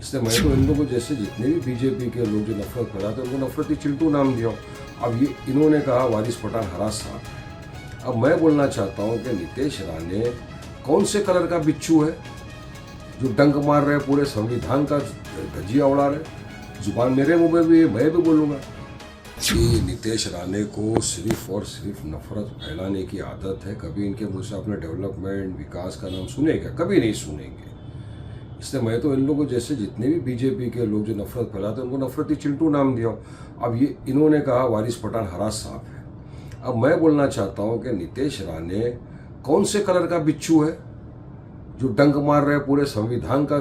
इसलिए मैं तो इन लोगों जैसे जितने भी बीजेपी के लोग जो नफरत फैलाते हैं उनको नफरती चिल्टू नाम दिया। अब ये इन्होंने कहा वारिस पठान हरास साहब। अब मैं बोलना चाहता हूँ कि नीतीश राणे कौन से कलर का बिच्छू है जो डंक मार रहे पूरे संविधान का धज्जियां उड़ा रहे। जुबान मेरे मुंह में भी है, मैं भी बोलूँगा कि नीतीश राणे को सिर्फ और सिर्फ नफरत फैलाने की आदत है। कभी इनके मुँह से आपने डेवलपमेंट विकास का नाम सुनेगा? कभी नहीं सुनेंगे। इसलिए मैं तो इन लोगों जैसे जितने भी बीजेपी के लोग जो नफरत फैलाते हैं उनको नफरती चिल्टू नाम दिया। अब ये इन्होंने कहा वारिस पठान हरास साहब है। अब मैं बोलना चाहता हूँ कि नीतीश राणे कौन से कलर का बिच्छू है जो डंक मार रहे पूरे संविधान का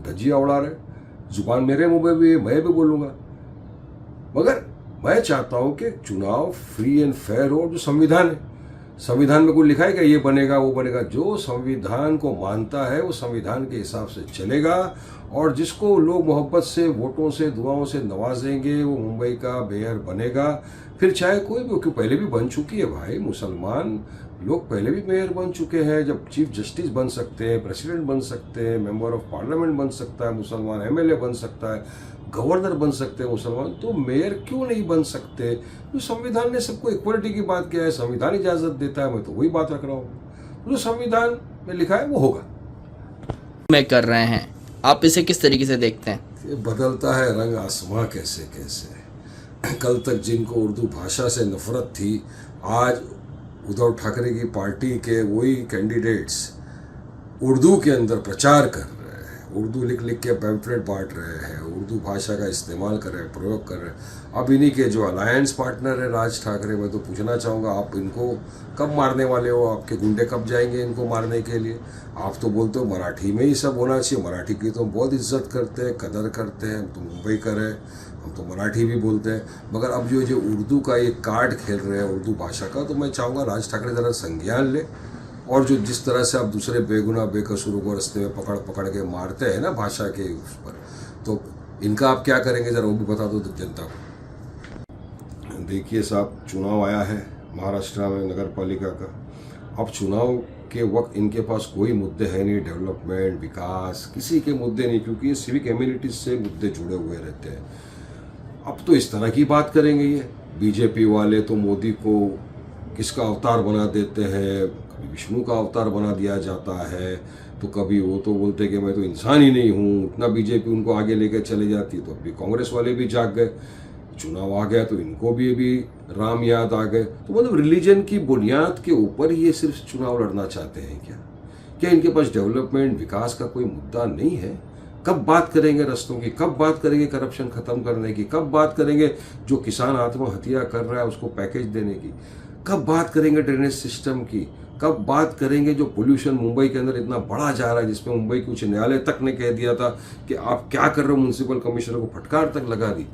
धज्जियां उड़ा रहे। जुबान मेरे मुंह में भी है, मैं भी बोलूँगा। मगर मैं चाहता हूँ कि चुनाव फ्री एंड फेयर हो। जो संविधान है, संविधान में कोई लिखा है कि ये बनेगा वो बनेगा? जो संविधान को मानता है वो संविधान के हिसाब से चलेगा, और जिसको लोग मोहब्बत से वोटों से दुआओं से नवाजेंगे वो मुंबई का मेयर बनेगा। फिर चाहे कोई भी, क्यों पहले भी बन चुकी है भाई, मुसलमान लोग पहले भी मेयर बन चुके हैं। जब चीफ जस्टिस बन सकते हैं, प्रेसिडेंट बन सकते हैं, मेंबर ऑफ पार्लियामेंट बन सकता है मुसलमान, एमएलए बन सकता है, गवर्नर बन सकते हैं मुसलमान, तो मेयर क्यों नहीं बन सकते? तो संविधान ने सबको इक्वलिटी की बात किया है, संविधान इजाजत देता है। मैं तो वही बात रख रहा हूँ, जो संविधान में लिखा है वो होगा। में कर रहे हैं, आप इसे किस तरीके से देखते हैं? ये बदलता है रंग आसमां कैसे कैसे। कल तक जिनको उर्दू भाषा से नफरत थी, आज उद्धव ठाकरे की पार्टी के वही कैंडिडेट्स उर्दू के अंदर प्रचार कर रहे हैं, उर्दू लिख लिख के पैम्फलेट बांट रहे हैं, उर्दू भाषा का इस्तेमाल कर रहे हैं, प्रयोग कर रहे हैं। अब इन्हीं के जो अलायंस पार्टनर है राज ठाकरे, मैं तो पूछना चाहूँगा आप इनको कब मारने वाले हो? आपके गुंडे कब जाएंगे इनको मारने के लिए? आप तो बोलते हो मराठी में ही सब होना चाहिए, मराठी की तो हम बहुत इज्जत करते हैं, कदर करते हैं, हम तो मुंबई कर रहे हैं, हम तो मराठी भी बोलते हैं। मगर अब जो उर्दू का ये कार्ड खेल रहे हैं उर्दू भाषा का, तो मैं चाहूँगा राज ठाकरे ज़रा संज्ञान ले। और जो जिस तरह से आप दूसरे बेगुनाह बेकसूरों को रास्ते में पकड़ पकड़ के मारते हैं ना भाषा के उस पर, तो इनका आप क्या करेंगे ज़रा वो भी बता दो जनता को। देखिए साहब, चुनाव आया है महाराष्ट्र में नगर पालिका का। अब चुनाव के वक्त इनके पास कोई मुद्दे हैं नहीं, डेवलपमेंट विकास किसी के मुद्दे नहीं, क्योंकि ये सिविक एम्यूनिटीज से मुद्दे जुड़े हुए रहते हैं। अब तो इस तरह की बात करेंगे ये बीजेपी वाले, तो मोदी को किसका अवतार बना देते हैं, कभी विष्णु का अवतार बना दिया जाता है, तो कभी वो तो बोलते हैं कि मैं तो इंसान ही नहीं हूँ। इतना बीजेपी उनको आगे लेकर चले जाती, तो अभी कांग्रेस वाले भी जाग गए। चुनाव आ गया तो इनको भी अभी राम याद आ गए। तो मतलब रिलीजन की बुनियाद के ऊपर ये सिर्फ चुनाव लड़ना चाहते हैं क्या? क्या इनके पास डेवलपमेंट विकास का कोई मुद्दा नहीं है? कब बात करेंगे रस्तों की? कब बात करेंगे करप्शन खत्म करने की? कब बात करेंगे जो किसान आत्महत्या कर रहा है उसको पैकेज देने की? कब बात करेंगे ड्रेनेज सिस्टम की? कब बात करेंगे जो पोल्यूशन मुंबई के अंदर इतना बढ़ा जा रहा है, जिसमें मुंबई के उच्च न्यायालय तक ने कह दिया था कि आप क्या कर रहे हो, म्यूनसिपल कमिश्नर को फटकार तक लगा दी।